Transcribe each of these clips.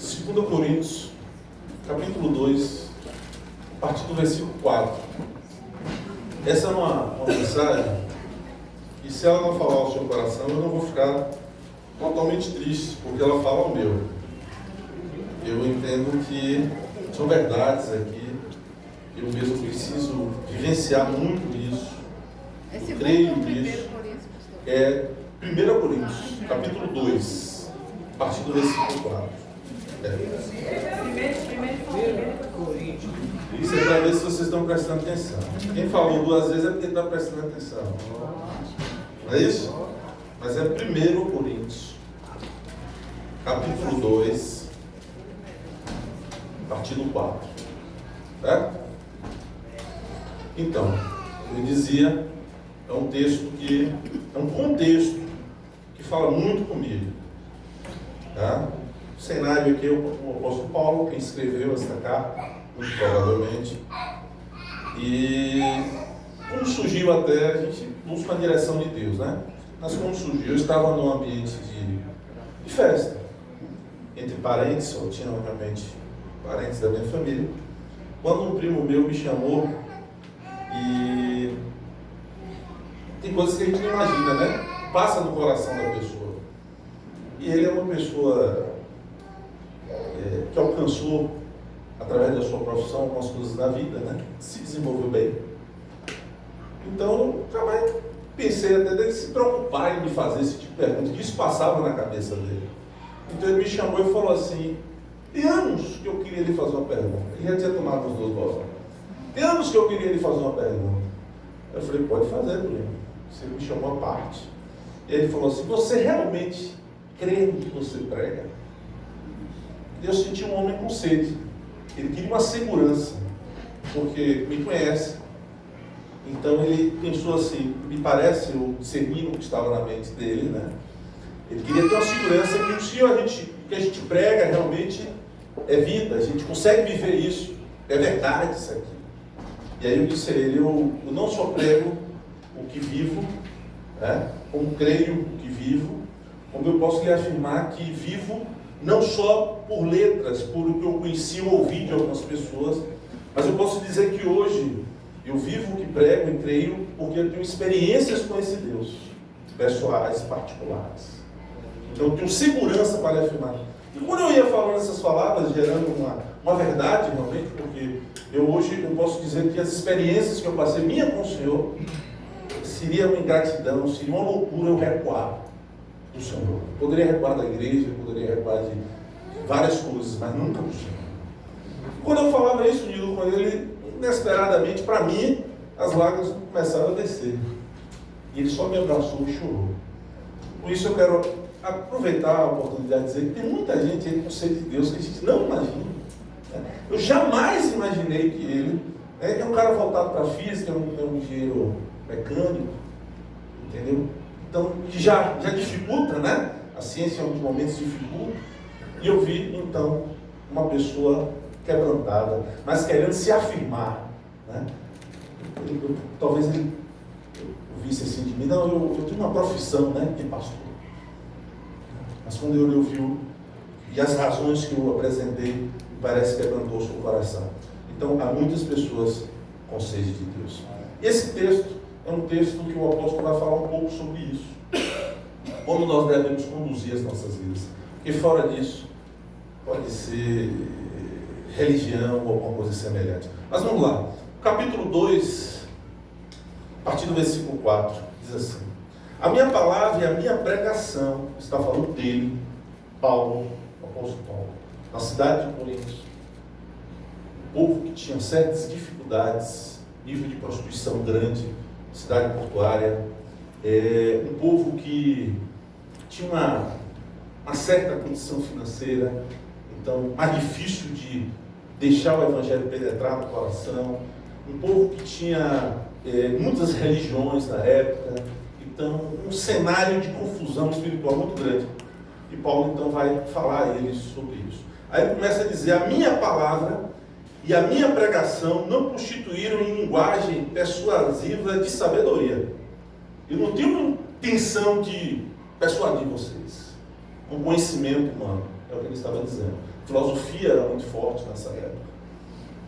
2 Coríntios, capítulo 2, a partir do versículo 4. Essa é uma mensagem que, se ela não falar ao seu coração, eu não vou ficar totalmente triste, porque ela fala ao meu. Eu entendo que são verdades aqui, eu mesmo preciso vivenciar muito isso. Eu creio nisso. É 1 Coríntios, capítulo 2, a partir do versículo 4. Isso é para ver se vocês estão prestando atenção. Quem falou 2 vezes é porque está prestando atenção. Não é isso? Mas é 1 Coríntios, capítulo 2, a partir do 4. Certo? Então, eu dizia, é um texto que é um contexto que fala muito comigo. Tá? O cenário aqui é o apóstolo Paulo, quem escreveu esta carta, muito provavelmente. E como surgiu até, a gente busca a direção de Deus, né? Mas como surgiu, eu estava num ambiente de festa, entre parentes, eu tinha realmente parentes da minha família, quando um primo meu me chamou, e tem coisas que a gente não imagina, né? Passa no coração da pessoa. E ele é uma pessoa que alcançou, através da sua profissão, algumas coisas na vida, né? Se desenvolveu bem. Então, jamais pensei até dele se preocupar em me fazer esse tipo de pergunta, que isso passava na cabeça dele. Então ele me chamou e falou assim: tem anos que eu queria lhe fazer uma pergunta. Ele já tinha tomado os 2 bolões. Tem anos que eu queria lhe fazer uma pergunta. Eu falei: pode fazer, primo. Você me chamou à parte. E ele falou assim: você realmente crê no que você prega? Eu senti um homem com sede. Ele queria uma segurança, porque me conhece. Então ele pensou assim, me parece, eu discerni o que estava na mente dele, né? Ele queria ter uma segurança que o Senhor, que a gente prega realmente é vida, a gente consegue viver isso, é verdade isso aqui. E aí eu disse a ele: eu não só prego o que vivo, né? Como creio o que vivo, como eu posso lhe afirmar que vivo não só por letras, por o que eu conheci ou ouvi de algumas pessoas, mas eu posso dizer que hoje eu vivo o que prego e creio porque eu tenho experiências com esse Deus, pessoais, particulares. Então eu tenho segurança para lhe afirmar. E quando eu ia falando essas palavras, gerando uma verdade realmente, porque hoje eu posso dizer que as experiências que eu passei minha com o Senhor, seria uma ingratidão, seria uma loucura eu recuar do Senhor. Eu poderia recuar da igreja, eu poderia recuar de várias coisas, mas nunca do Senhor. Quando eu falava isso unido com ele, inesperadamente, para mim, as lágrimas começaram a descer. E ele só me abraçou e chorou. Por isso eu quero aproveitar a oportunidade de dizer que tem muita gente aí com sede de Deus que a gente não imagina. Eu jamais imaginei que ele é um cara voltado para a física, é um engenheiro mecânico, entendeu? Então, que já dificulta, né? A ciência em alguns momentos dificulta. E eu vi, então, uma pessoa quebrantada, mas querendo se afirmar, né? Talvez ele visse assim de mim: não, eu tenho uma profissão, né, de pastor. Mas quando ele ouviu, e as razões que eu apresentei, parece que quebrantou o seu coração. Então, há muitas pessoas com sede de Deus. Esse texto é um texto que o apóstolo vai falar um pouco sobre isso. Como nós devemos conduzir as nossas vidas. Porque fora disso, pode ser religião ou alguma coisa semelhante. Mas vamos lá. Capítulo 2, a partir do versículo 4, diz assim: a minha palavra e a minha pregação, está falando dele, Paulo, o apóstolo Paulo, na cidade de Coríntios, um povo que tinha certas dificuldades, nível de prostituição grande, cidade portuária, um povo que tinha uma certa condição financeira, então mais difícil de deixar o evangelho penetrar no coração, um povo que tinha muitas religiões na época, então um cenário de confusão espiritual muito grande. E Paulo então vai falar a eles sobre isso. Aí ele começa a dizer: a minha palavra e a minha pregação não constituíram em linguagem persuasiva de sabedoria. Eu não tenho intenção de persuadir vocês com conhecimento humano. É o que ele estava dizendo. A filosofia era muito forte nessa época,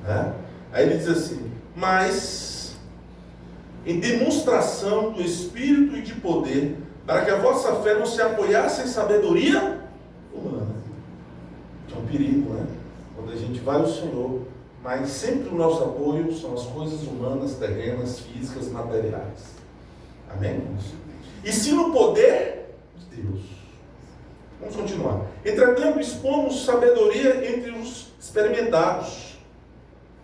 né? Aí ele diz assim: mas em demonstração do Espírito e de poder, para que a vossa fé não se apoiasse em sabedoria humana. É um perigo, né? Quando a gente vai ao Senhor, mas sempre o nosso apoio são as coisas humanas, terrenas, físicas, materiais. Amém? E sim no poder de Deus. Vamos continuar. Entretanto, expomos sabedoria entre os experimentados,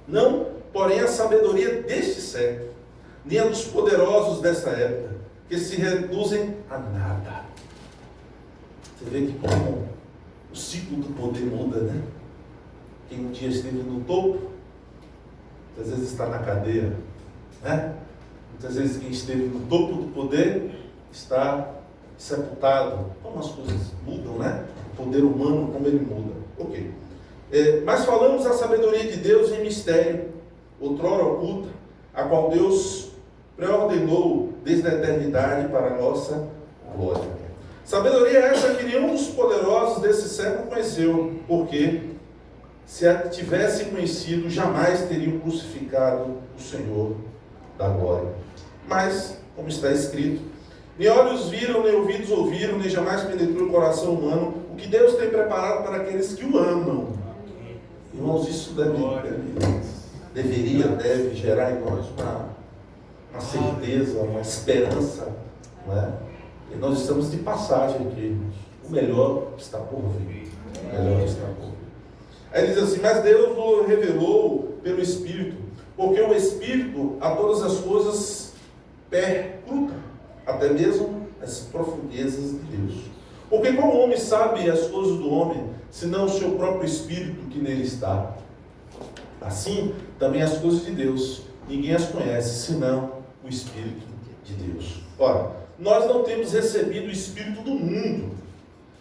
não, porém, a sabedoria deste século, nem a dos poderosos dessa época, que se reduzem a nada. Você vê que como o ciclo do poder muda, né? Quem um dia esteve no topo, muitas vezes está na cadeia, né? Muitas vezes quem esteve no topo do poder está sepultado. Como as coisas mudam, né? O poder humano, como ele muda. Ok. Mas falamos a sabedoria de Deus em mistério, outrora oculta, a qual Deus preordenou desde a eternidade para a nossa glória. Sabedoria essa que nenhum dos poderosos desse século conheceu, porque se a tivessem conhecido, jamais teriam crucificado o Senhor da glória. Mas, como está escrito, nem olhos viram, nem ouvidos ouviram, nem jamais penetrou o coração humano o que Deus tem preparado para aqueles que o amam. Irmãos, isso deve gerar em nós uma certeza, uma esperança, não é? E nós estamos de passagem aqui, irmãos. O melhor está por vir. O melhor está por vir. Aí ele diz assim: mas Deus o revelou pelo Espírito, porque o Espírito a todas as coisas perscruta, até mesmo as profundezas de Deus. Porque como o homem sabe as coisas do homem, senão o seu próprio Espírito que nele está? Assim, também as coisas de Deus, ninguém as conhece, senão o Espírito de Deus. Ora, nós não temos recebido o Espírito do mundo,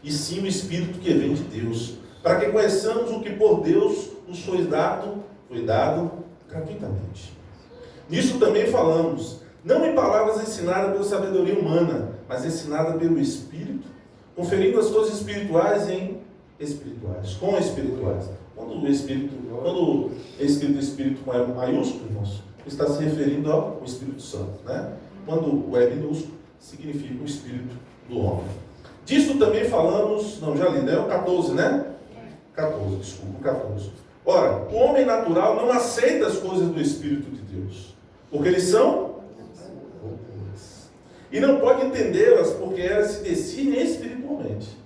e sim o Espírito que vem de Deus, para que conheçamos o que por Deus nos foi dado gratuitamente. Nisso também falamos, não em palavras ensinadas pela sabedoria humana, mas ensinadas pelo Espírito, conferindo as coisas espirituais em espirituais, com espirituais. Quando é escrito Espírito com E maiúsculo, irmãos, está se referindo ao Espírito Santo, né? Quando o E minúsculo, significa o Espírito do homem. Disso também falamos, não, já li, né? O 14, né? 14, desculpa, 14. Ora, o homem natural não aceita as coisas do Espírito de Deus, porque eles são loucuras. E não pode entendê-las, porque elas se decidem espiritualmente.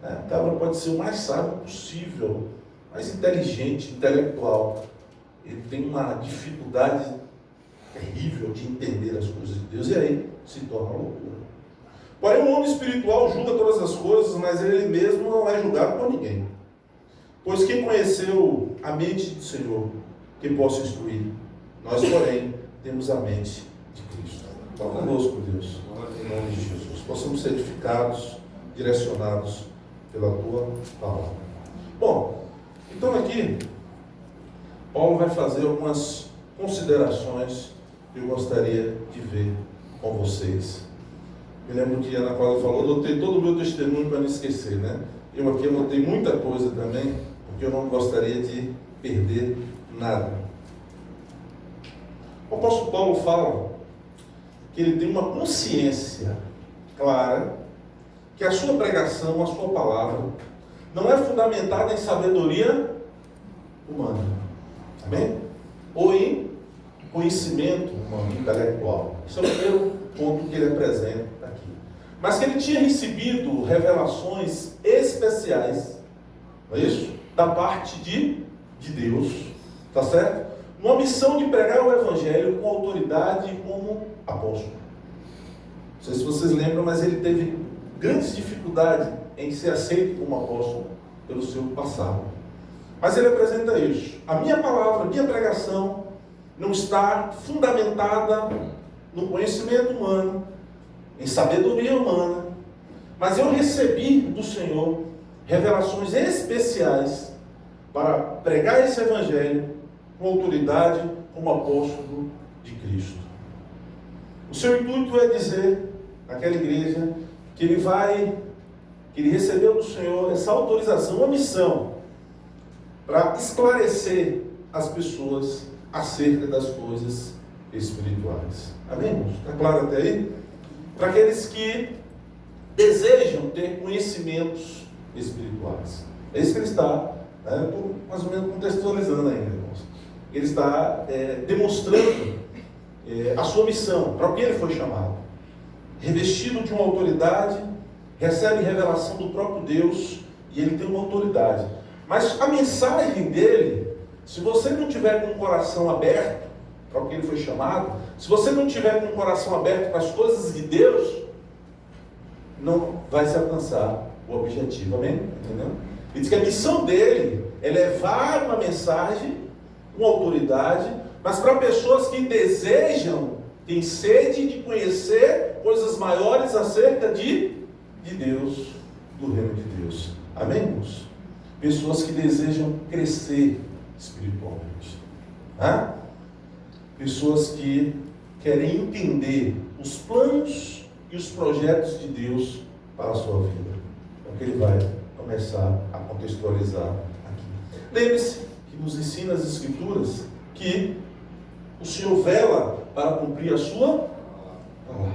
A cabra pode ser o mais sábio possível, mais inteligente, intelectual. Ele tem uma dificuldade terrível de entender as coisas de Deus, e aí se torna loucura. Porém, o homem espiritual julga todas as coisas, mas ele mesmo não é julgado por ninguém. Pois quem conheceu a mente do Senhor, que possa instruir? Nós, porém, temos a mente de Cristo. Fala conosco, Deus, em nome de Jesus. Possamos ser edificados, direcionados pela Tua palavra. Bom, então aqui, Paulo vai fazer algumas considerações que eu gostaria de ver com vocês. Me lembro que a Ana Paula falou, eu anotei todo o meu testemunho para não esquecer, né? Eu aqui anotei muita coisa também, porque eu não gostaria de perder nada. O apóstolo Paulo fala que ele tem uma consciência clara que a sua pregação, a sua palavra, não é fundamentada em sabedoria humana. Amém? Ou em conhecimento humano, intelectual. Esse é o primeiro ponto que ele apresenta aqui. Mas que ele tinha recebido revelações especiais, não é isso? Da parte de Deus, tá certo? Uma missão de pregar o Evangelho com autoridade como apóstolo. Não sei se vocês lembram, mas ele teve grandes dificuldades em ser aceito como apóstolo pelo seu passado. Mas ele apresenta isso. A minha palavra, a minha pregação não está fundamentada no conhecimento humano, em sabedoria humana, mas eu recebi do Senhor revelações especiais para pregar esse Evangelho com autoridade como apóstolo de Cristo. O seu intuito é dizer àquela igreja que ele vai que ele recebeu do Senhor essa autorização, uma missão, para esclarecer as pessoas acerca das coisas espirituais. Amém, irmãos? Está claro até aí? Para aqueles que desejam ter conhecimentos espirituais. É isso que ele está, estou mais ou menos contextualizando ainda, irmãos. Ele está demonstrando a sua missão, para o que ele foi chamado. Revestido de uma autoridade, recebe revelação do próprio Deus, e ele tem uma autoridade. Mas a mensagem dele, se você não tiver com o coração aberto para o que ele foi chamado, se você não tiver com o coração aberto para as coisas de Deus, não vai se alcançar o objetivo, amém? Entendeu? Ele diz que a missão dele é levar uma mensagem com autoridade, mas para pessoas que desejam, têm sede de conhecer coisas maiores acerca de Deus, do reino de Deus. Amém, irmãos? Pessoas que desejam crescer espiritualmente. Pessoas que querem entender os planos e os projetos de Deus para a sua vida. É o que ele vai começar a contextualizar aqui. Lembre-se que nos ensina as Escrituras que o Senhor vela para cumprir a sua palavra.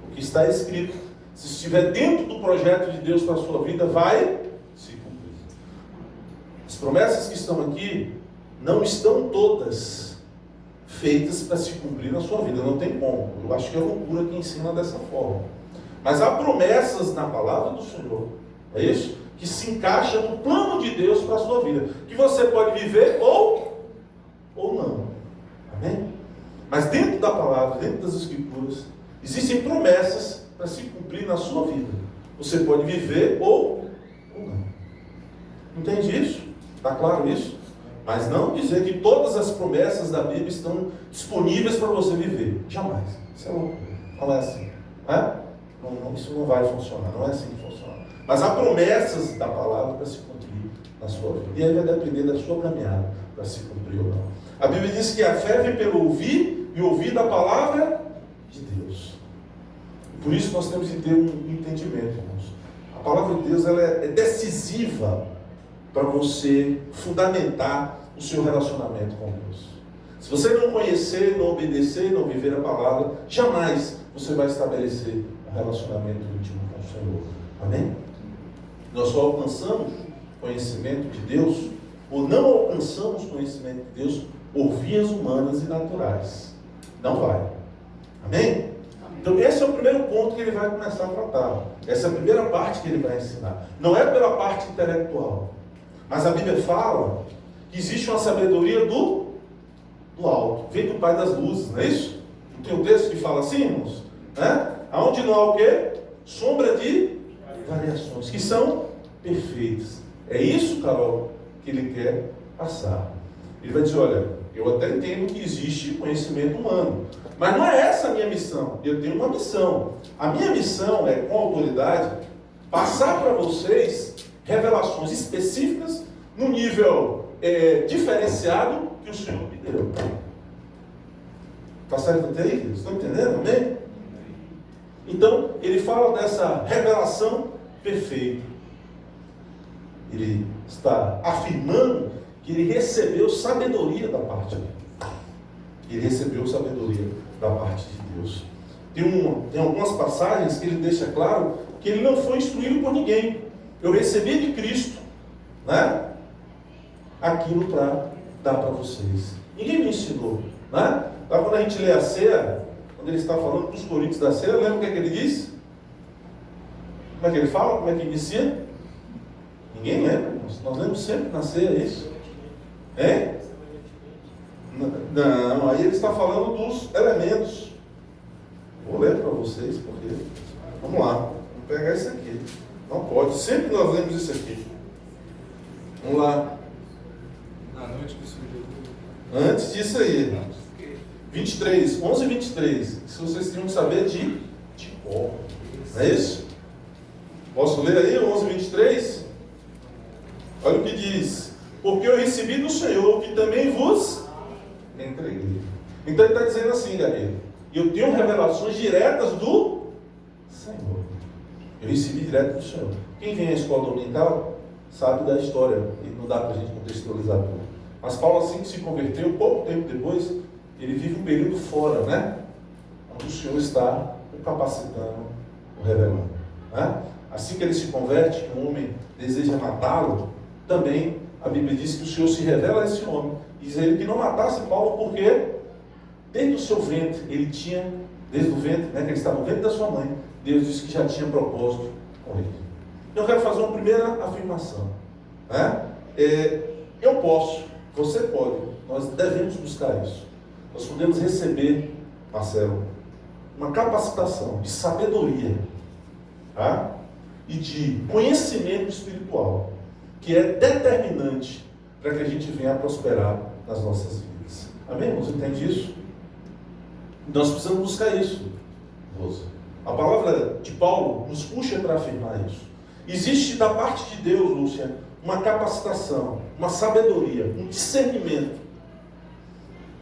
O que está escrito, se estiver dentro do projeto de Deus para a sua vida, vai se cumprir. As promessas que estão aqui não estão todas feitas para se cumprir na sua vida, não tem como. Eu acho que é loucura quem ensina dessa forma. Mas há promessas na palavra do Senhor, é isso? Que se encaixa no plano de Deus para a sua vida, que você pode viver ou não. Amém? Mas dentro da palavra, dentro das Escrituras, existem promessas para se cumprir na sua vida. Você pode viver ou não. Entende isso? Está claro isso? Mas não dizer que todas as promessas da Bíblia estão disponíveis para você viver. Jamais. Isso é loucura. Não é assim. Não, isso não vai funcionar. Não é assim que funciona. Mas há promessas da palavra para se cumprir na sua vida. E aí vai depender da sua caminhada para se cumprir ou não. A Bíblia diz que a fé vem pelo ouvir e ouvir da palavra de Deus. Por isso nós temos que ter um entendimento, irmãos. A palavra de Deus ela é decisiva para você fundamentar o seu relacionamento com Deus. Se você não conhecer, não obedecer, não viver a palavra, jamais você vai estabelecer um relacionamento íntimo com o Senhor. Amém? Nós só alcançamos conhecimento de Deus, ou não alcançamos conhecimento de Deus por vias humanas e naturais. Não vai. Amém? Então esse é o primeiro ponto que ele vai começar a tratar. Essa é a primeira parte que ele vai ensinar. Não é pela parte intelectual. Mas a Bíblia fala que existe uma sabedoria do alto. Vem do Pai das luzes, não é isso? Não tem um texto que fala assim, irmãos? Aonde não há o quê? Sombra de variações, que são perfeitas. É isso, Carol, que ele quer passar. Ele vai dizer, olha, eu até entendo que existe conhecimento humano, mas não é essa a minha missão. Eu tenho uma missão. A minha missão é, com autoridade, passar para vocês revelações específicas no nível diferenciado que o Senhor me deu. Está certo até aí? Estão entendendo? Amém? Então, ele fala dessa revelação perfeita. Ele está afirmando que ele recebeu sabedoria da parte de Deus. Ele recebeu sabedoria da parte de Deus. Tem algumas passagens que ele deixa claro que ele não foi instruído por ninguém. Eu recebi de Cristo, aquilo para dar para vocês. Ninguém me ensinou, Lá quando a gente lê a ceia, quando ele está falando para os coríntios da ceia, lembra o que é que ele diz? Como é que ele fala? Como é que inicia? Ninguém lembra. Nós lemos sempre na ceia isso. Não, aí ele está falando dos elementos. Vou ler para vocês, porque... Vamos lá, vamos pegar isso aqui. Não pode, sempre nós lemos isso aqui. Vamos lá. Na noite que surgiu. Antes disso aí. 23, 11 e 23. Isso vocês tinham que saber de cor. Não é isso? Posso ler aí, 11 e 23? Olha o que diz. Porque eu recebi do Senhor, que também vos entreguei. Então ele está dizendo assim, galera. Eu tenho revelações diretas do Senhor. Eu recebi direto do Senhor. Quem vem à escola dominical sabe da história, e não dá para a gente contextualizar tudo. Mas Paulo, assim que se converteu, pouco tempo depois, ele vive um período fora, né? Onde o Senhor está o capacitando, o revelando. Né? Assim que ele se converte, que um homem deseja matá-lo, também a Bíblia diz que o Senhor se revela a esse homem. Diz ele que não matasse Paulo porque desde o seu ventre, ele tinha, desde o ventre, né, que ele estava no ventre da sua mãe, Deus disse que já tinha propósito com ele. Eu quero fazer uma primeira afirmação. Né? Eu posso, você pode, nós devemos buscar isso. Nós podemos receber, Marcelo, uma capacitação de sabedoria, tá? E de conhecimento espiritual, que é determinante para que a gente venha a prosperar nas nossas vidas. Amém? Você entende isso? Nós precisamos buscar isso, Rosa. A palavra de Paulo nos puxa para afirmar isso. Existe da parte de Deus, Lúcia, uma capacitação, uma sabedoria, um discernimento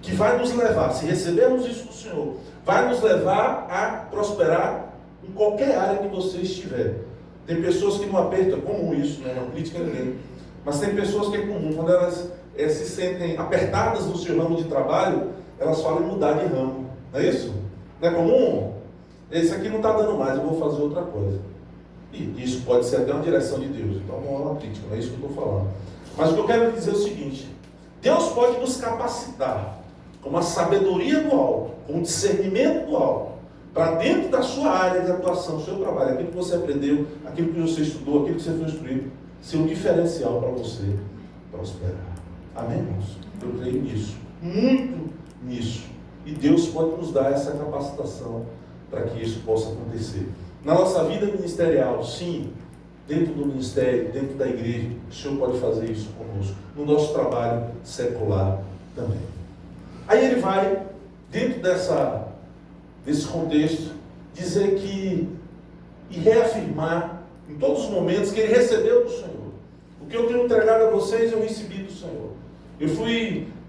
que vai nos levar, se recebermos isso do Senhor, vai nos levar a prosperar em qualquer área que você estiver. Tem pessoas que não apertam, é comum isso, não é uma crítica a ninguém, mas tem pessoas que é comum, quando elas se sentem apertadas no seu ramo de trabalho, elas falam em mudar de ramo, não é isso? Não é comum? Esse aqui não está dando mais, eu vou fazer outra coisa. E isso pode ser até uma direção de Deus, então não é uma crítica, não é isso que eu estou falando. Mas o que eu quero dizer é o seguinte: Deus pode nos capacitar com uma sabedoria do alto, com um discernimento do alto, para dentro da sua área de atuação, do seu trabalho, aquilo que você aprendeu, aquilo que você estudou, aquilo que você foi instruído, ser um diferencial para você prosperar. Amém, irmãos? Eu creio nisso, muito nisso. E Deus pode nos dar essa capacitação para que isso possa acontecer. Na nossa vida ministerial, sim, dentro do ministério, dentro da igreja, o Senhor pode fazer isso conosco. No nosso trabalho secular também. Aí ele vai, dentro desse contexto, dizer que, e reafirmar em todos os momentos que ele recebeu do Senhor. O que eu tenho entregado a vocês, eu recebi do Senhor.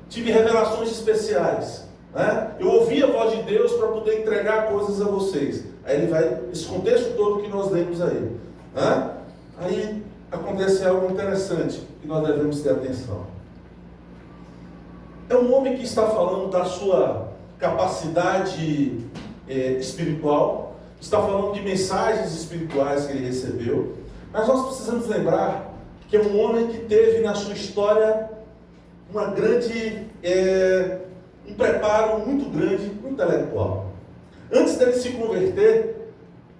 Tive revelações especiais. Né? Eu ouvi a voz de Deus para poder entregar coisas a vocês. Aí ele vai, esse contexto todo que nós lemos aí. Né? Aí acontece algo interessante que nós devemos ter atenção. É um homem que está falando da sua capacidade espiritual, está falando de mensagens espirituais que ele recebeu, mas nós precisamos lembrar que é um homem que teve na sua história um preparo muito grande intelectual. Antes dele se converter,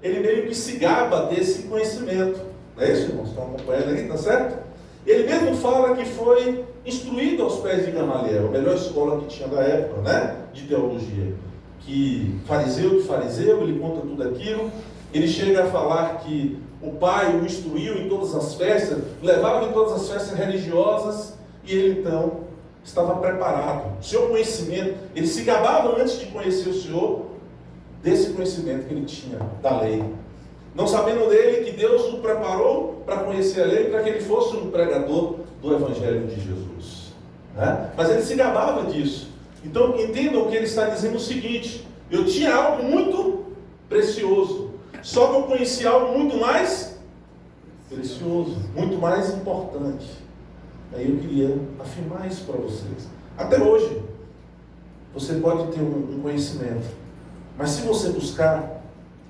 ele meio que se gaba desse conhecimento. Não é isso, irmãos? Estão acompanhando aí, tá certo? Ele mesmo fala que foi instruído aos pés de Gamaliel, a melhor escola que tinha da época, né? De teologia. Que fariseu de fariseu, ele conta tudo aquilo. Ele chega a falar que o pai o instruiu em todas as festas, levava em todas as festas religiosas, e ele então estava preparado. O seu conhecimento, ele se gabava antes de conhecer o Senhor, desse conhecimento que ele tinha da lei. Não sabendo dele que Deus o preparou para conhecer a lei, para que ele fosse um pregador do Evangelho de Jesus. Né? Mas ele se gabava disso. Então entendam que ele está dizendo o seguinte: eu tinha algo muito precioso, só que eu conheci algo muito mais precioso, muito mais importante. Aí eu queria afirmar isso para vocês. Até hoje, você pode ter um conhecimento, mas se você buscar,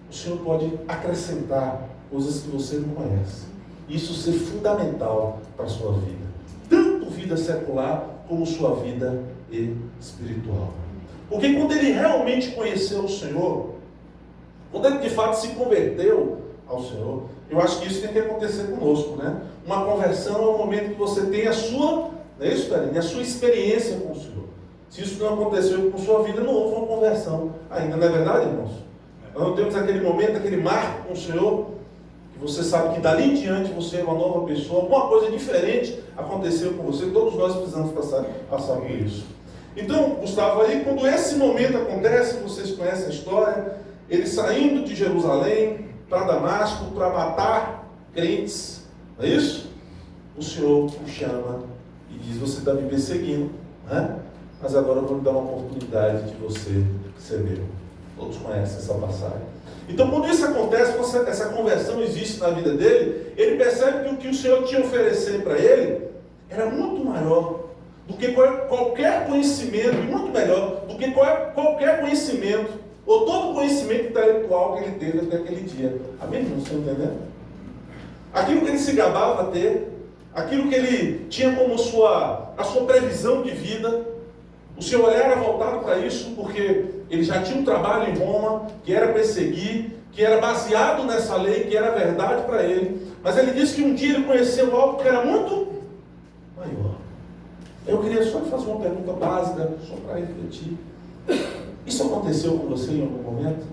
o Senhor pode acrescentar coisas que você não conhece. Isso ser fundamental para a sua vida. Tanto vida secular, como sua vida espiritual. Porque quando ele realmente conheceu o Senhor, quando ele de fato se converteu ao Senhor, eu acho que isso tem que acontecer conosco, né? Uma conversão é um momento que você tem a sua, não é isso, Karine? A sua experiência com o Senhor. Se isso não aconteceu com sua vida, não houve uma conversão ainda, não é verdade, irmãos? Nós não temos aquele momento, aquele marco com o Senhor, que você sabe que dali em diante você é uma nova pessoa, alguma coisa diferente aconteceu com você, todos nós precisamos passar por isso. Então, Gustavo, aí quando esse momento acontece, vocês conhecem a história, ele saindo de Jerusalém para Damasco para matar crentes, não é isso? O Senhor o chama e diz: você está me perseguindo, né? Mas agora eu vou lhe dar uma oportunidade de você ser meu. Todos conhecem essa passagem. Então, quando isso acontece, quando essa conversão existe na vida dele, ele percebe que o que o Senhor tinha a oferecer para ele era muito maior do que qualquer conhecimento, e muito melhor do que qualquer conhecimento, ou todo conhecimento intelectual que ele teve até aquele dia. Amém? Não estão entendendo? Aquilo que ele se gabava a ter, aquilo que ele tinha como a sua previsão de vida, o seu olhar era voltado para isso, porque ele já tinha um trabalho em Roma, que era perseguir, que era baseado nessa lei, que era verdade para ele. Mas ele disse que um dia ele conheceu algo que era muito maior. Eu queria só fazer uma pergunta básica, só para refletir. Isso aconteceu com você em algum momento?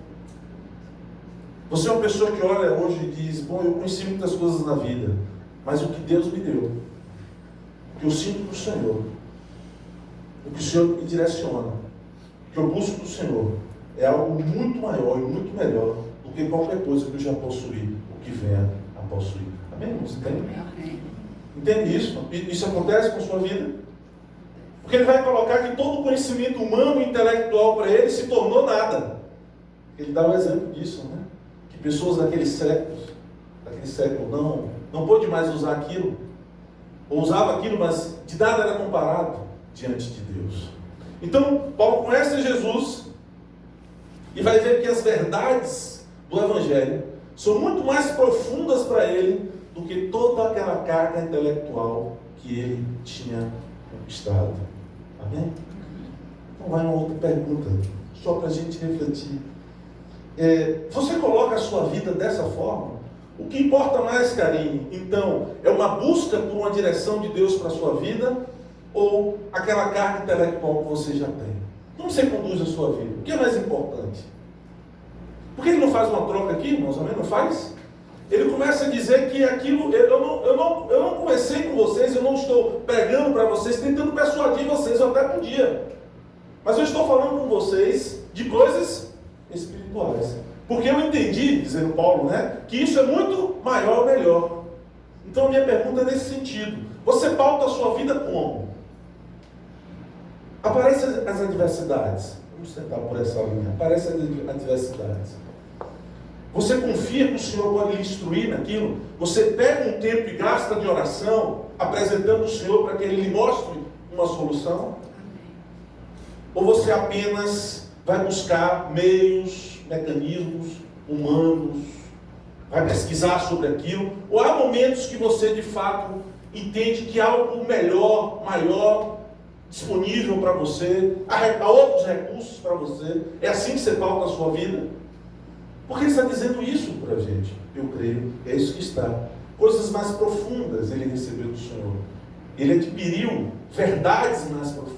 Você é uma pessoa que olha hoje e diz, bom, eu conheci muitas coisas na vida, mas o que Deus me deu, o que eu sinto do Senhor, o que o Senhor me direciona, o que eu busco do Senhor, é algo muito maior e muito melhor do que qualquer coisa que eu já possuí, o que venha a possuir. Amém? Você entende? Entende isso? Isso acontece com a sua vida? Porque ele vai colocar que todo conhecimento humano e intelectual para ele se tornou nada. Ele dá o exemplo disso, né? Que pessoas daquele século não pôde mais usar aquilo, ou usava aquilo, mas de nada era comparado diante de Deus. Então, Paulo conhece Jesus e vai ver que as verdades do Evangelho são muito mais profundas para ele do que toda aquela carga intelectual que ele tinha conquistado. Amém? Então vai uma outra pergunta, só para a gente refletir. Você coloca a sua vida dessa forma? O que importa mais, Karine, então, é uma busca por uma direção de Deus para a sua vida, ou aquela carga intelectual que você já tem? Como você conduz a sua vida? O que é mais importante? Por que ele não faz uma troca aqui, irmãos? Amém? Não faz? Ele começa a dizer que aquilo, eu não conversei com vocês, eu não estou pregando para vocês, tentando persuadir vocês, eu até podia. Mas eu estou falando com vocês de coisas espirituais. Porque eu entendi, dizendo Paulo, né, que isso é muito maior, melhor. Então a minha pergunta é nesse sentido. Você pauta a sua vida como? Aparecem as adversidades. Vamos sentar por essa linha. Aparecem as adversidades. Você confia que o Senhor pode lhe instruir naquilo? Você pega um tempo e gasta de oração, apresentando o Senhor para que Ele lhe mostre uma solução? Ou você apenas vai buscar meios, mecanismos humanos, vai pesquisar sobre aquilo? Ou há momentos que você de fato entende que há algo melhor, maior, disponível para você, há outros recursos para você? É assim que você pauta a sua vida? Porque ele está dizendo isso para a gente, eu creio, é isso que está. Coisas mais profundas ele recebeu do Senhor. Ele adquiriu verdades mais profundas.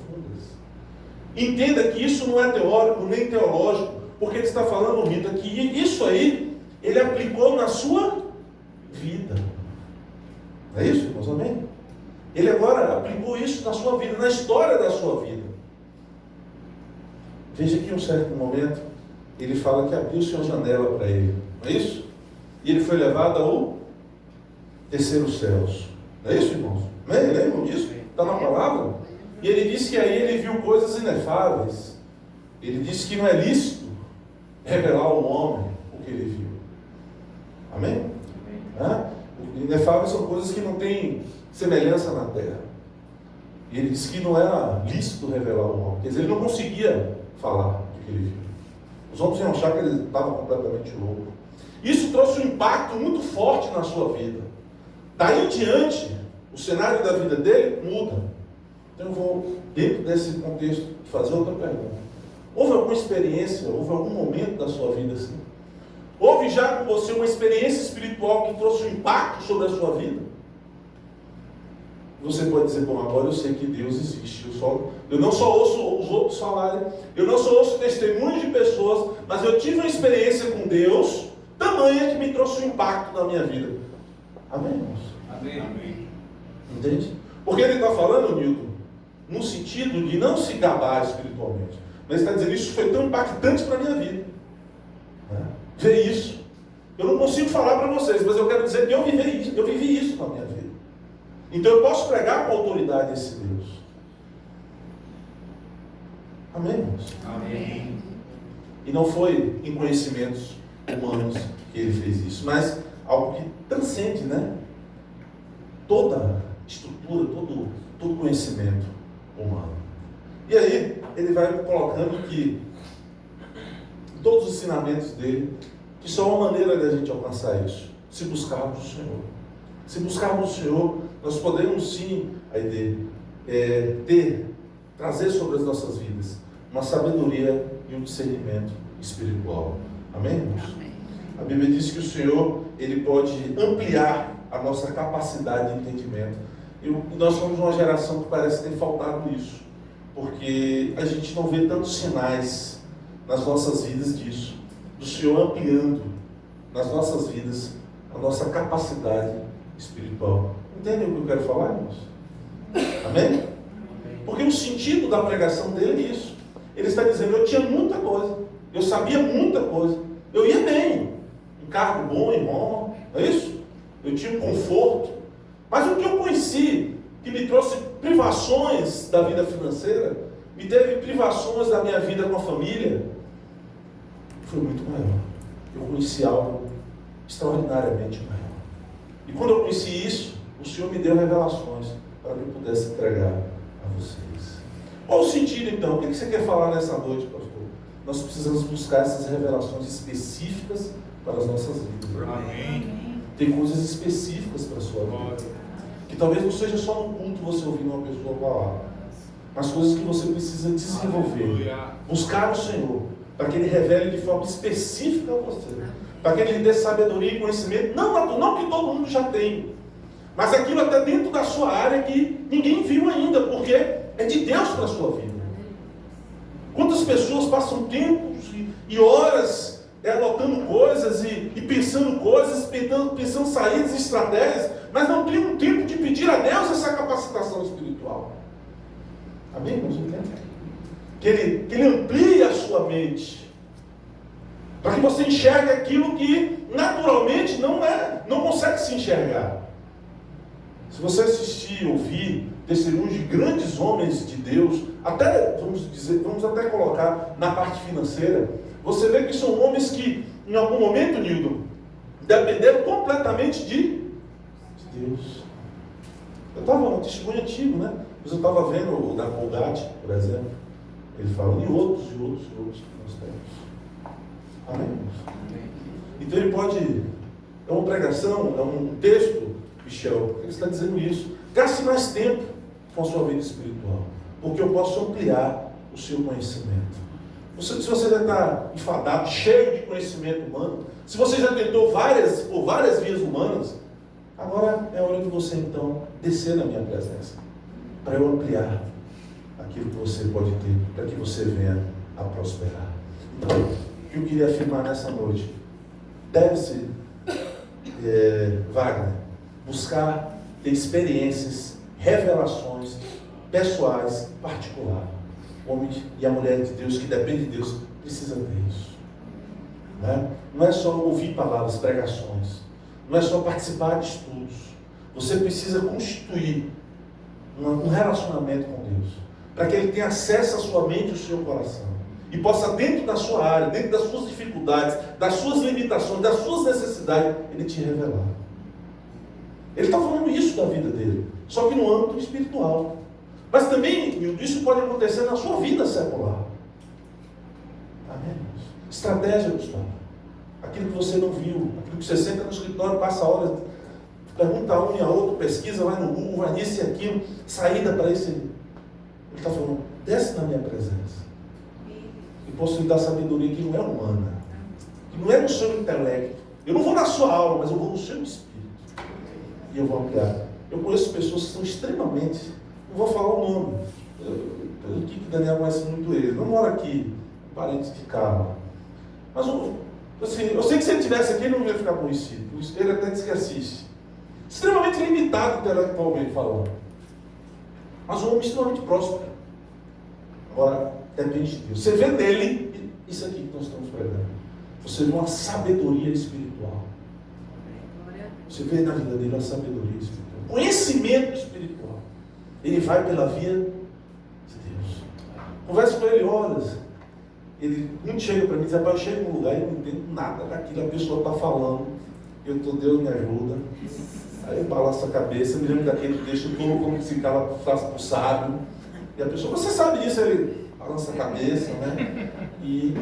Entenda que isso não é teórico nem teológico, porque ele está falando, Rita, que isso aí ele aplicou na sua vida. Não é isso, irmãos? Amém? Ele agora aplicou isso na sua vida, na história da sua vida. Veja que em um certo momento ele fala que abriu-se uma janela para ele, não é isso? E ele foi levado ao terceiro céus. Não é isso, irmãos? Lembram disso? Está na palavra? E ele disse que aí ele viu coisas inefáveis. Ele disse que não é lícito revelar ao homem o que ele viu. Amém? Inefáveis são coisas que não têm semelhança na terra. E ele disse que não era lícito revelar ao homem. Quer dizer, ele não conseguia falar do que ele viu. Os homens iam achar que ele estava completamente louco. Isso trouxe um impacto muito forte na sua vida. Daí em diante, o cenário da vida dele muda. Então eu vou, dentro desse contexto, fazer outra pergunta. Houve alguma experiência, houve algum momento da sua vida assim? Houve já com você uma experiência espiritual que trouxe um impacto sobre a sua vida? Você pode dizer, bom, agora eu sei que Deus existe. Eu não só ouço os outros falarem, eu não só ouço testemunhos de pessoas, mas eu tive uma experiência com Deus tamanha que me trouxe um impacto na minha vida. Amém, irmãos? Amém. Entende? Porque ele está falando, Nilton, no sentido de não se gabar espiritualmente. Mas ele está dizendo, isso foi tão impactante para a minha vida. Ver isso. Eu não consigo falar para vocês, mas eu quero dizer que eu vivi isso na minha vida. Então eu posso pregar com autoridade esse Deus. Amém, irmãos? Amém. E não foi em conhecimentos humanos que ele fez isso, mas algo que transcende, né? Toda estrutura, todo conhecimento humano. E aí, ele vai colocando que todos os ensinamentos dele, que só uma maneira de a gente alcançar isso, se buscarmos o Senhor. Se buscarmos o Senhor, nós podemos sim, trazer sobre as nossas vidas uma sabedoria e um discernimento espiritual. Amém, irmãos? Amém. A Bíblia diz que o Senhor, ele pode ampliar a nossa capacidade de entendimento. E nós somos uma geração que parece ter faltado isso, porque a gente não vê tantos sinais nas nossas vidas disso, do Senhor ampliando nas nossas vidas a nossa capacidade espiritual. Entendem o que eu quero falar, irmãos? Amém? Porque o sentido da pregação dele é isso. Ele está dizendo, eu tinha muita coisa, eu sabia muita coisa, eu ia bem, um cargo bom em Roma, não é isso? Eu tinha um conforto, mas o que eu conheci, que me trouxe privações da vida financeira, me teve privações da minha vida com a família, foi muito maior. Eu conheci algo extraordinariamente maior. E quando eu conheci isso, o Senhor me deu revelações para que eu pudesse entregar a vocês. Qual o sentido então? O que você quer falar nessa noite, pastor? Nós precisamos buscar essas revelações específicas para as nossas vidas. Amém. Tem coisas específicas para a sua vida. Que talvez não seja só no culto você ouvir uma pessoa falar, mas coisas que você precisa desenvolver. Buscar o Senhor, para que Ele revele de forma específica a você. Para que Ele lhe dê sabedoria e conhecimento, não que todo mundo já tem, mas aquilo até dentro da sua área que ninguém viu ainda, porque é de Deus para a sua vida. Quantas pessoas passam tempos e horas anotando coisas e pensando coisas, pensando saídas e estratégias, mas não tem um tempo de pedir a Deus essa capacitação espiritual. Amém, irmãos? Que Ele amplie a sua mente, para que você enxergue aquilo que naturalmente não consegue se enxergar. Se você assistir, ouvir testemunhos de grandes homens de Deus, vamos até colocar na parte financeira, você vê que são homens que, em algum momento, Nildo, dependeram completamente de Deus. Eu estava um testemunho antigo, né? Mas eu estava vendo o da Colgate, por exemplo, ele fala, e outros que nós temos. Amém? Então ele pode, é uma pregação, é um texto, Michel, ele está dizendo isso. Gaste mais tempo com a sua vida espiritual, porque eu posso ampliar o seu conhecimento. Se você já está enfadado, cheio de conhecimento humano, se você já tentou por várias vias humanas, agora é a hora de você então descer na minha presença, para eu ampliar aquilo que você pode ter, para que você venha a prosperar. Então, o que eu queria afirmar nessa noite, deve-se, Wagner, buscar ter experiências, revelações pessoais, particulares. O homem e a mulher de Deus, que depende de Deus, precisa ter isso. Né? Não é só ouvir palavras, pregações. Não é só participar de estudos. Você precisa constituir um relacionamento com Deus, para que Ele tenha acesso à sua mente e ao seu coração. E possa, dentro da sua área, dentro das suas dificuldades, das suas limitações, das suas necessidades, Ele te revelar. Ele está falando isso da vida dele, só que no âmbito espiritual. Mas também, isso pode acontecer na sua vida secular. Amém? Estratégia, Gustavo. Aquilo que você não viu, aquilo que você senta no escritório, passa horas, pergunta a um e a outro, pesquisa, vai no Google, vai nisso e aquilo, saída para esse. Ele está falando, desce na minha presença. E posso lhe dar sabedoria que não é humana, que não é no seu intelecto. Eu não vou na sua alma, mas eu vou no seu espírito. E eu vou ampliar. Eu conheço pessoas que são extremamente, não vou falar o nome, pelo que Daniel conhece muito ele, não mora aqui, parente de carro. Mas assim, eu sei que se ele estivesse aqui, ele não ia ficar conhecido. Ele até diz que assiste. Extremamente limitado intelectualmente falando. Mas um homem extremamente próspero. Agora, depende de Deus. Você vê nele isso aqui que nós estamos pregando. Você vê uma sabedoria espiritual. Você vê na vida dele uma sabedoria espiritual. Conhecimento espiritual. Ele vai pela via de Deus. Conversa com ele horas. ele muito chega para mim e diz, rapaz, eu chego num lugar e não entendo nada daquilo, a pessoa está falando, eu estou, Deus me ajuda. Aí eu balanço a cabeça, me lembro daquele texto todo, como se cala faz para o sábio. E a pessoa, você sabe disso? Ele balança a cabeça, né? E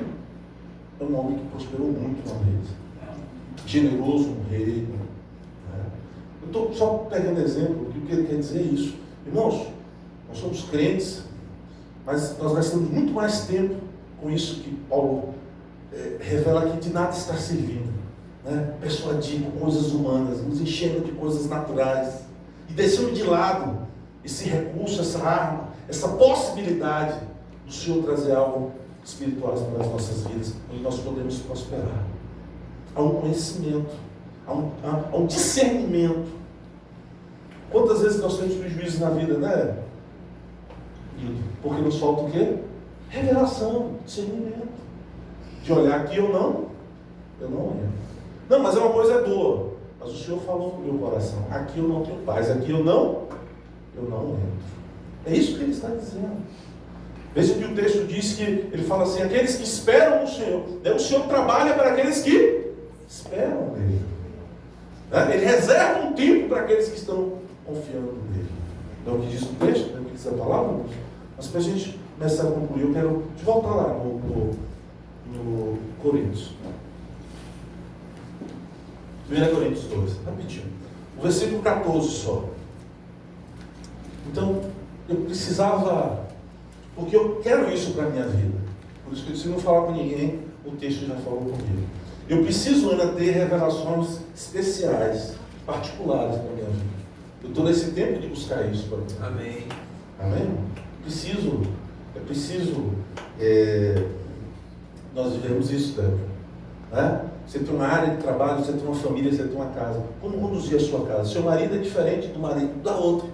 é um homem que prosperou muito uma vez. Generoso no reino. Né? Eu estou só pegando exemplo, porque o que ele quer dizer é isso. Irmãos, nós somos crentes, mas nós gastamos muito mais tempo com isso que Paulo revela aqui, de nada está servindo. Né? Persuadindo coisas humanas, nos enchendo de coisas naturais. E deixando de lado esse recurso, essa arma, essa possibilidade do Senhor trazer algo espiritual para as nossas vidas, onde nós podemos prosperar. Há um conhecimento, há um discernimento. Quantas vezes nós temos prejuízos na vida, né? Porque nos falta o quê? Revelação, discernimento. De olhar aqui eu não entro. Não, mas é uma coisa boa. Mas o Senhor falou no meu coração, aqui eu não tenho paz, aqui eu não entro. É isso que ele está dizendo. Veja que o texto diz que ele fala assim, aqueles que esperam no Senhor. O Senhor trabalha para aqueles que esperam nele. Ele reserva um tempo para aqueles que estão confiando nele. Então o que diz o texto, o que diz a palavra, mas para a gente começar a concluir, eu quero te voltar lá no Coríntios. 1 Coríntios 2, rapidinho. O versículo 14 só. Então, eu precisava, porque eu quero isso para a minha vida. Por isso que se não falar com ninguém, o texto já falou comigo. Eu preciso ainda ter revelações especiais, particulares para a minha vida. Eu estou nesse tempo de buscar isso para mim. Amém. Amém? É preciso nós vivemos isso, Débora. Né? Você tem uma área de trabalho, você tem uma família, você tem uma casa. Como conduzir a sua casa? Seu marido é diferente do marido da outra.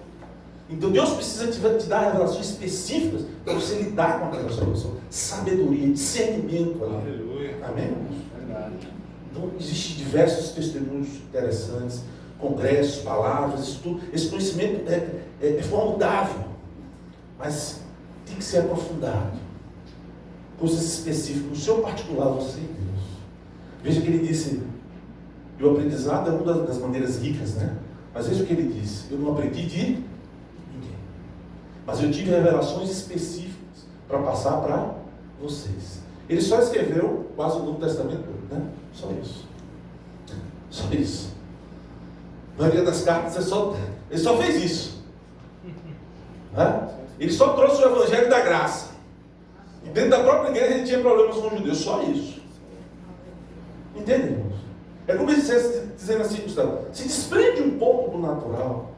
Então Deus precisa te dar revelações específicas para você lidar com aquela situação. Sabedoria, discernimento. Aleluia. Amém, irmãos? Verdade. Então existem diversos testemunhos interessantes, congressos, palavras, estudo. Esse conhecimento é formulável, mas tem que ser aprofundado. Coisas específicas, no seu particular, você e Deus. Veja que ele disse, e o aprendizado é uma das maneiras ricas, né? Mas veja o que ele disse, eu não aprendi de ninguém, mas eu tive revelações específicas para passar para vocês. Ele só escreveu quase o Novo Testamento, né? Só isso. Só isso. A maioria das cartas ele só fez isso. Né? Ele só trouxe o Evangelho da Graça. E dentro da própria igreja ele tinha problemas com os judeus, só isso. Entende, irmãos? É como se estivesse dizendo assim, Gustavo, se desprende um pouco do natural.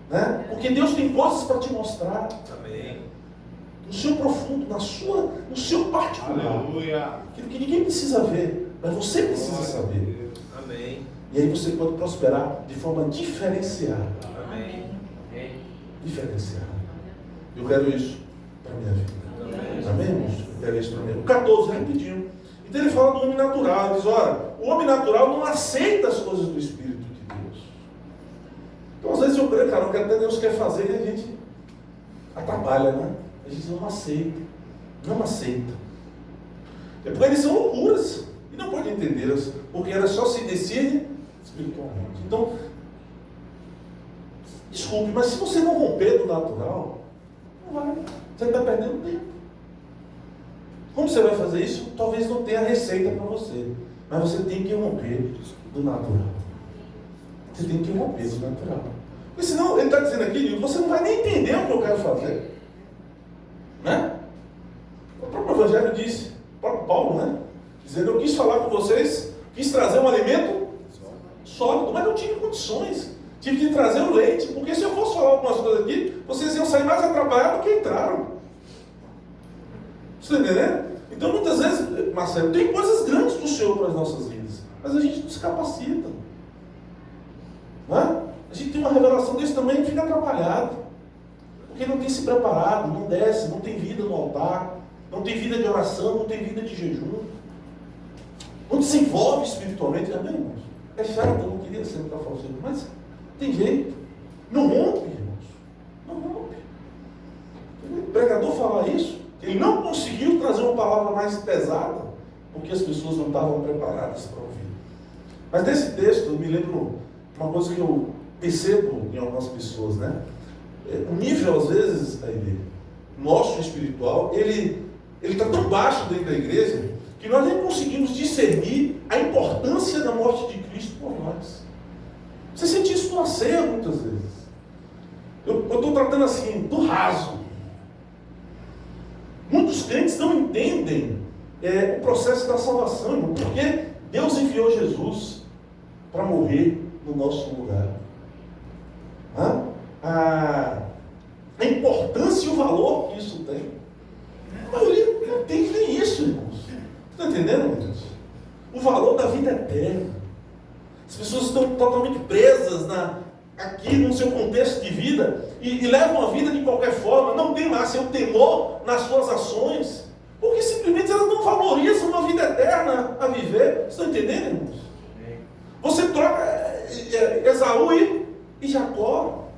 Né? Porque Deus tem coisas para te mostrar. Amém. No seu profundo, no seu particular. Aleluia. Aquilo que ninguém precisa ver, mas você precisa saber. Amém. E aí você pode prosperar de forma diferenciada. Amém. Diferenciada. Eu quero isso para a minha vida. Amém. Amém, irmãos? Eu quero isso para a minha vida. O 14, rapidinho. Então ele fala do homem natural. Ele diz, olha, o homem natural não aceita as coisas do Espírito de Deus. Então às vezes eu creio, cara, o que até Deus quer fazer e a gente atrapalha, né? A gente não aceita. Não aceita. É porque eles são loucuras. E não pode entendê-las. Porque elas só se decidem espiritualmente. Então, desculpe, mas se você não romper do natural, não vai. Você está perdendo tempo. Como você vai fazer isso? Talvez não tenha receita para você. Mas você tem que romper do natural. Você tem que romper do natural. Porque senão, ele está dizendo aqui, você não vai nem entender o que eu quero fazer. Né? O próprio Evangelho disse, o próprio Paulo, né? Dizendo, eu quis falar com vocês, quis trazer um alimento sólido, mas não tive condições. Tive que trazer o leite, porque se eu fosse falar algumas coisas aqui, vocês iam sair mais atrapalhados do que entraram. Você está entendendo? Então, muitas vezes, Marcelo, tem coisas grandes do Senhor para as nossas vidas, mas a gente não se capacita. Não é? A gente tem uma revelação desse também e fica atrapalhado. Porque não tem se preparado, não desce, não tem vida no altar, não tem vida de oração, não tem vida de jejum. Não desenvolve espiritualmente, amém, irmãos? É chato, eu não queria sempre estar falando, mas tem jeito. Não rompe, irmãos. Não rompe. O pregador falar isso, que Ele não conseguiu trazer uma palavra mais pesada, porque as pessoas não estavam preparadas para ouvir. Mas nesse texto, eu me lembro uma coisa que eu percebo em algumas pessoas, né? O nível, às vezes, nosso espiritual, ele está tão baixo dentro da igreja, que nós nem conseguimos discernir a importância da morte de Cristo por nós. Você sente isso na ceia muitas vezes. Eu estou tratando assim, do raso. Muitos crentes não entendem o processo da salvação, irmão, porque Deus enviou Jesus para morrer no nosso lugar. A importância e o valor que isso tem. A maioria não tem nem isso, irmãos. Está entendendo, irmãos? O valor da vida eterna. As pessoas estão totalmente presas aqui no seu contexto de vida e levam a vida de qualquer forma, não tem mais seu temor nas suas ações, porque simplesmente elas não valorizam uma vida eterna a viver. Vocês estão entendendo, irmãos? Você troca Esaú e Jacó.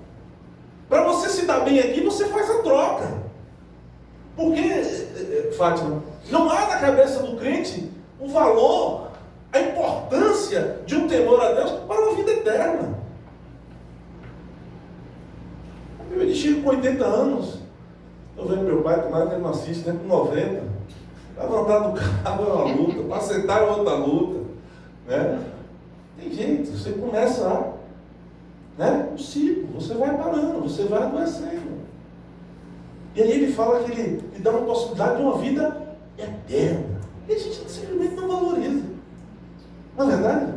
Para você se dar bem aqui, você faz a troca. Porque, Fátima, não há na cabeça do crente o valor, a importância de um temor a Deus para uma vida eterna. Ele chega com 80 anos. Estou vendo meu pai, tomara que ele não assiste, né? Com 90. Para levantar do carro é uma luta, para sentar é outra luta. Né? Tem jeito, você começa um ciclo, você vai parando, você vai adoecendo. E aí ele fala que ele dá uma possibilidade de uma vida eterna. E a gente simplesmente não valoriza. Não é verdade?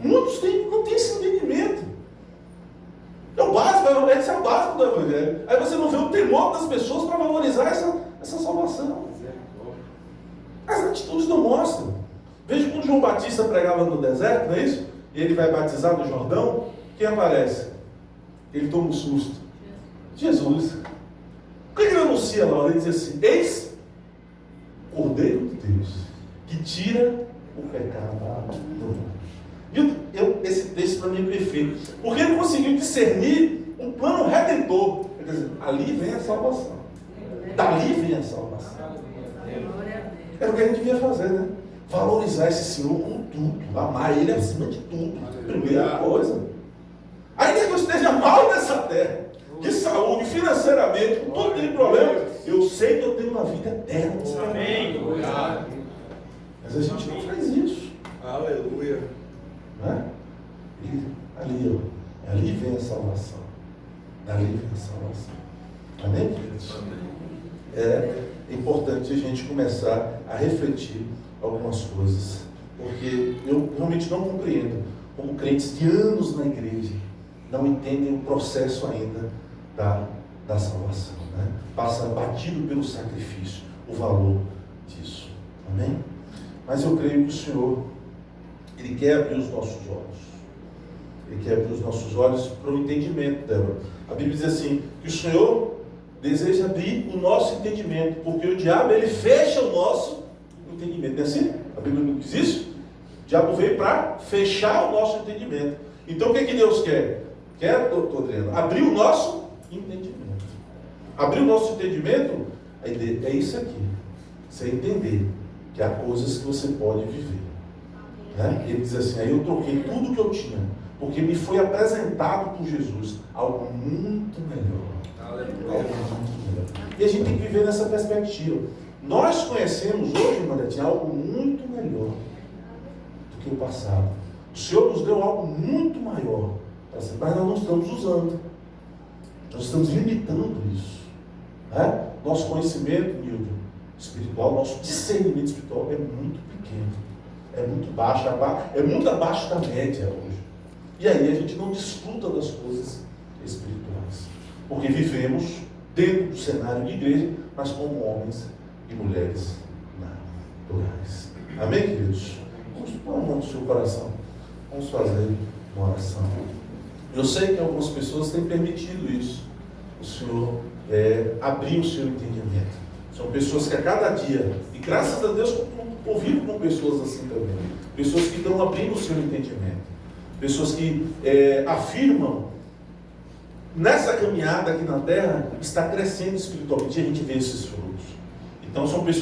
Muitos não têm esse entendimento. É o básico, esse é o básico do Evangelho. Aí você não vê o temor das pessoas para valorizar essa salvação. As atitudes não mostram. Veja quando João Batista pregava no deserto, não é isso? E ele vai batizar no Jordão. Quem aparece? Ele toma um susto. Jesus. O que ele anuncia lá? Ele diz assim: eis o Cordeiro de Deus, que tira o pecado do mundo. Esse texto para mim é perfeito, porque ele conseguiu discernir um plano redentor. Quer dizer, ali vem a salvação, dali vem a salvação. É o que a gente devia fazer, né? Valorizar esse Senhor com tudo, amar Ele acima de tudo, primeira coisa. Ainda que eu esteja mal nessa terra, de saúde, financeiramente, com todo aquele problema, eu sei que eu tenho uma vida eterna. Amém. Mas a gente não faz isso. Aleluia. Né? E ali vem a salvação. Dali vem a salvação. Amém, queridos? É importante a gente começar a refletir algumas coisas, porque eu realmente não compreendo como crentes de anos na igreja não entendem o processo ainda da salvação, né? Passa batido pelo sacrifício, o valor disso. Amém? Mas eu creio que o Senhor, Ele quer abrir os nossos olhos. Ele quer abrir os nossos olhos para o entendimento dela. A Bíblia diz assim, que o Senhor deseja abrir o nosso entendimento, porque o diabo, ele fecha o nosso entendimento. Não é assim? A Bíblia não diz isso? O diabo veio para fechar o nosso entendimento. Então o que Deus quer? Quer, doutor Adriano, abrir o nosso entendimento. Abrir o nosso entendimento é isso aqui. Você entender que há coisas que você pode viver. Né? Ele diz assim, aí eu troquei tudo que eu tinha, porque me foi apresentado por Jesus algo muito melhor. Algo muito melhor. E a gente tem que viver nessa perspectiva. Nós conhecemos hoje, irmã Letinha, algo muito melhor do que o passado. O Senhor nos deu algo muito maior, mas nós não estamos usando. Nós estamos limitando isso. Né? Nosso conhecimento, Nildo, espiritual, nosso discernimento espiritual é muito pequeno. É muito baixo, é muito abaixo da média hoje. E aí a gente não desfruta das coisas espirituais. Porque vivemos dentro do cenário de igreja, mas como homens e mulheres naturais. Amém, queridos? Vamos pôr a mão no seu coração. Vamos fazer uma oração. Eu sei que algumas pessoas têm permitido isso. O Senhor abrir o seu entendimento. São pessoas que a cada dia, e graças a Deus eu convivo com pessoas assim também, pessoas que estão abrindo o seu entendimento, pessoas que afirmam, nessa caminhada aqui na terra, está crescendo espiritualmente, e a gente vê esses frutos. E Então são pessoas